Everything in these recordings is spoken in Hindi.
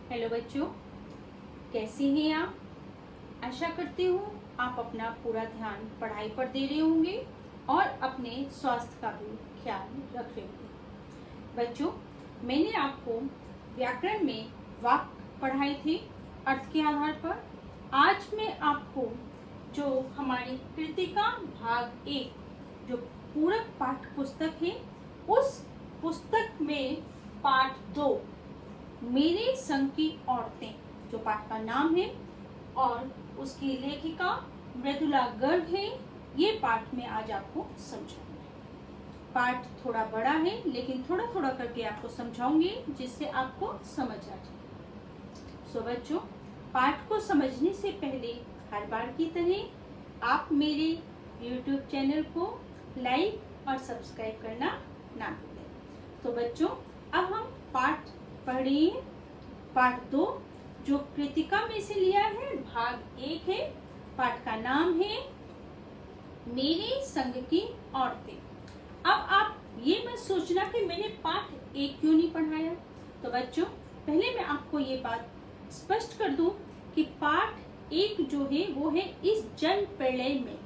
हेलो बच्चों, कैसे हैं आप। आशा करती हूँ आप अपना पूरा ध्यान पढ़ाई पर दे रहे होंगे और अपने स्वास्थ्य का भी ख्याल रख रहे होंगे। बच्चों, मैंने आपको व्याकरण में वाक्य पढ़ाए थे अर्थ के आधार पर। आज मैं आपको जो हमारी कृतिका भाग 1 जो पूरक पाठ्य पुस्तक है, उस पुस्तक में पाठ 2 मेरे संग की औरतें, जो पाठ का नाम है और उसकी लेखिका मृदुला गर्ग है, ये पाठ में आज आपको समझाऊंगी। पाठ थोड़ा बड़ा है लेकिन थोड़ा थोड़ा करके आपको समझाऊंगी जिससे आपको समझ आ जाए। सो बच्चों, पाठ को समझने से पहले हर बार की तरह आप मेरे YouTube चैनल को लाइक और सब्सक्राइब करना ना भूलें। तो बच्चों, अब हम पाठ पढ़िए। पाठ 2 जो कृतिका में से लिया है, भाग 1 है। पाठ का नाम है मेरे संग की औरतें। अब आप ये मत सोचना कि मैंने पाठ 1 क्यों नहीं पढ़ाया। तो बच्चों, पहले मैं आपको ये बात स्पष्ट कर दूं कि पाठ 1 जो है वो है इस जल प्रलय में,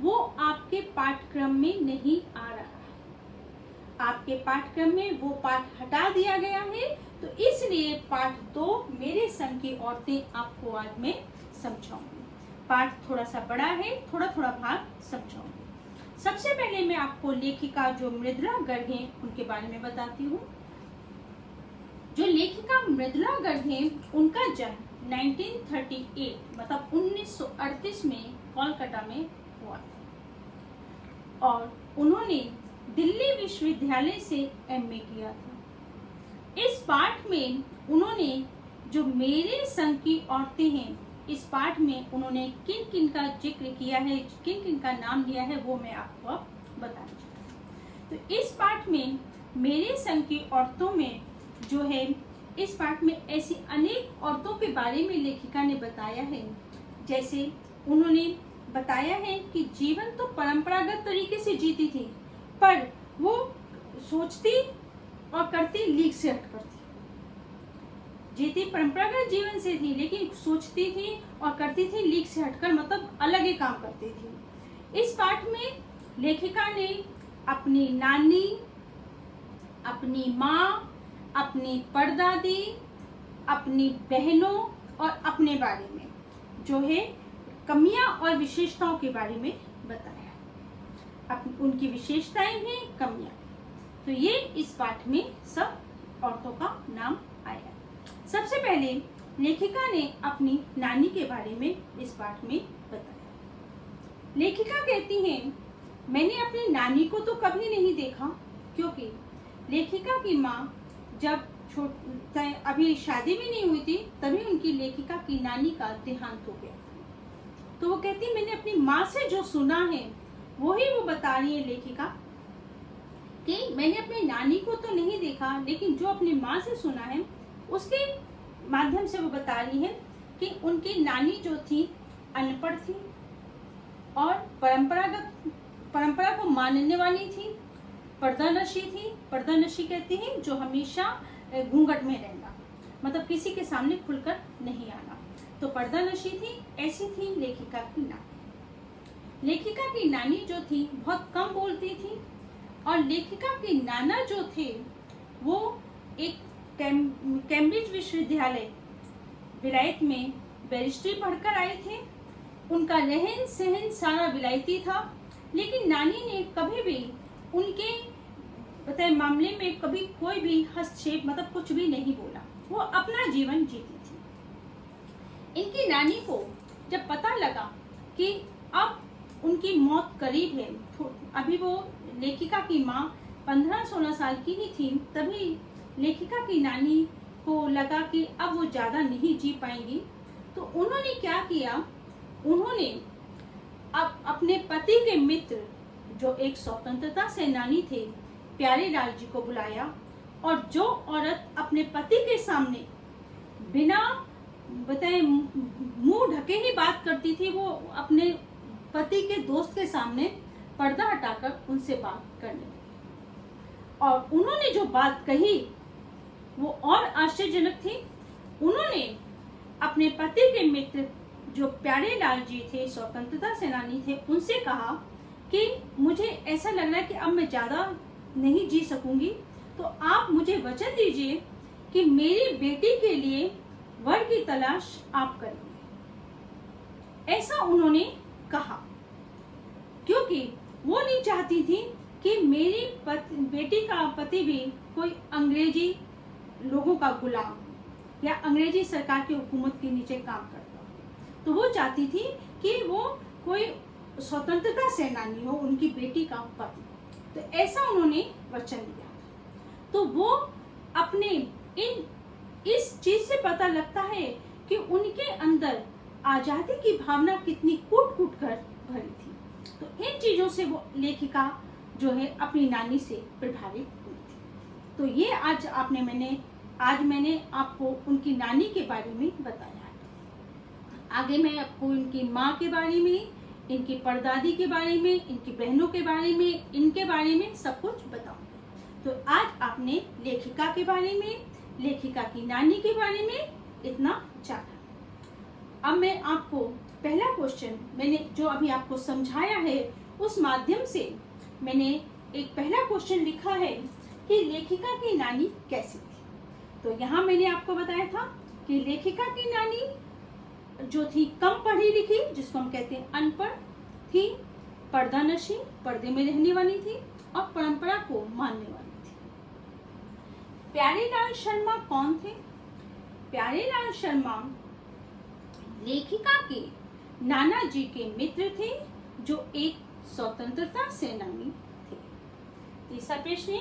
वो आपके पाठ्यक्रम में नहीं आ रहा है। आपके पाठ्यक्रम में वो पाठ हटा दिया गया है, तो इसलिए पाठ 2 मेरे संग की औरतें आपको आज मैं समझाऊंगी। पाठ थोड़ा सा बड़ा है, थोड़ा थोड़ा भाग समझाऊंगी। सबसे पहले मैं आपको लेखिका जो मृदुला गर्ग हैं उनके बारे में बताती हूँ। जो लेखिका मृदुला गर्ग हैं, उनका जन्म 1938 मतलब 1938 में कोलकाता में हुआ था और उन्होंने दिल्ली विश्वविद्यालय से एमए किया था। इस पाठ में उन्होंने जो मेरे संग की औरतें हैं, इस पाठ में उन्होंने किन किन का जिक्र किया है, किन किन का नाम लिया है, वो मैं आपको बताना चाहती हूँ। तो इस पाठ में मेरे संग की औरतों में जो है, इस पाठ में ऐसी अनेक औरतों के बारे में लेखिका ने बताया है। जैसे उन्होंने बताया है कि जीवन तो परंपरागत तरीके से जीती थी, पर वो सोचती और करती लीक से हटकर थी। जीती परंपरागत जीवन से थी लेकिन सोचती थी और करती थी लीक से हटकर, मतलब अलग ही काम करती थी। इस पाठ में लेखिका ने अपनी नानी, अपनी माँ, अपनी परदादी, अपनी बहनों और अपने बारे में जो है कमियां और विशेषताओं के बारे में बताया। उनकी विशेषताएं हैं, कमियां। तो ये इस पाठ में सब औरतों का नाम आया। सबसे पहले लेखिका ने अपनी नानी के बारे में इस पाठ में बताया। लेखिका कहती हैं, मैंने अपनी नानी को तो कभी नहीं देखा, क्योंकि लेखिका की माँ जब अभी शादी भी नहीं हुई थी तभी उनकी लेखिका की नानी का देहांत हो गया। तो वो कहती, मैंने अपनी माँ से जो सुना है वही वो बता रही है लेखिका कि मैंने अपनी नानी को तो नहीं देखा, लेकिन जो अपनी माँ से सुना है उसके माध्यम से वो बता रही है कि उनकी नानी जो थी अनपढ़ थी और परंपरा को मानने वाली थी, पर्दानशी थी। पर्दानशी कहती हैं जो हमेशा घूंघट में रहना, मतलब किसी के सामने खुलकर नहीं आना। तो पर्दानशी थी, ऐसी थी लेखिका की नानी। लेखिका की नानी जो थी बहुत कम बोलती थी और लेखिका के नाना जो थे वो एक कैम्ब्रिज विश्वविद्यालय विलायत में बैरिस्ट्री पढ़कर आए थे। उनका रहन सहन सारा विलायती था, लेकिन नानी ने कभी भी उनके बताए मामले में कभी कोई भी हस्तक्षेप, मतलब कुछ भी नहीं बोला। वो अपना जीवन जीती थी। इनकी नानी को जब पता लगा कि अब उनकी मौत करीब है, अभी वो लेखिका की माँ 15-16 साल की ही थी, तभी लेखिका की नानी को लगा कि अब वो ज्यादा नहीं जी पाएंगी। तो उन्होंने क्या किया, उन्होंने अब अपने पति के मित्र जो एक स्वतंत्रता सेनानी थे, प्यारेलाल जी को बुलाया और जो औरत अपने पति के सामने बिना बताए मुंह ढके ही बात करती थी, वो अपने पति के दोस्त के सामने पर्दा हटाकर उनसे बात करने लगी। और उन्होंने जो बात कही वो और आश्चर्यजनक थी। उन्होंने अपने पति के मित्र जो प्यारेलाल जी थे, स्वतंत्रता सेनानी थे, उनसे कहा कि मुझे ऐसा लग रहा है कि अब मैं ज़्यादा नहीं जी सकूंगी, तो आप मुझे वचन दीजिए कि मेरी बेटी के लिए वर की तलाश आप करेंगे। ऐसा उन्होंने कहा क्योंकि वो नहीं चाहती थी कि मेरी बेटी का पति भी कोई अंग्रेजी लोगों का गुलाम या अंग्रेजी सरकार की हुकूमत के नीचे काम करता हो। तो वो चाहती थी कि वो कोई स्वतंत्रता सेनानी हो, उनकी बेटी का पति। तो ऐसा उन्होंने वचन दिया। तो वो अपने इस चीज से पता लगता है कि उनके अंदर आजादी की भावना कितनी कूट कूट कर भरी थी। तो इन चीजों से वो लेखिका जो है अपनी नानी से प्रभावित हुई थी। तो ये आज मैंने आपको उनकी नानी के बारे में बताया है। आगे मैं आपको इनकी माँ के बारे में, इनकी परदादी के बारे में, इनकी बहनों के बारे में, इनके बारे में सब कुछ बताऊंगी। तो आज आपने लेखिका के बारे में, लेखिका की नानी के बारे में इतना जाना। अब मैं आपको पहला क्वेश्चन, मैंने जो अभी आपको समझाया है उस माध्यम से मैंने एक पहला क्वेश्चन लिखा है कि लेखिका की नानी कैसी थी। तो यहाँ मैंने आपको बताया था कि लेखिका की नानी जो थी कम पढ़ी लिखी, जिसको हम कहते हैं अनपढ़ थी, पर्दानशी, पर्दे में रहने वाली थी और परंपरा को मानने वाली थी। प्यारेलाल शर्मा कौन थे? प्यारेलाल शर्मा लेखिका के नाना जी के मित्र थे जो एक स्वतंत्रता सेनानी थे। तीसरा प्रश्न,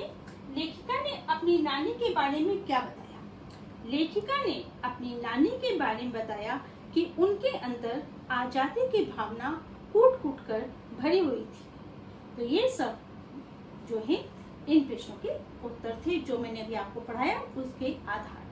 लेखिका ने अपनी नानी के बारे में क्या बताया? लेखिका ने अपनी नानी के बारे में बताया कि उनके अंदर आजादी की भावना कूट कूट कर भरी हुई थी। तो ये सब जो है इन प्रश्नों के उत्तर थे जो मैंने अभी आपको पढ़ाया उसके आधार।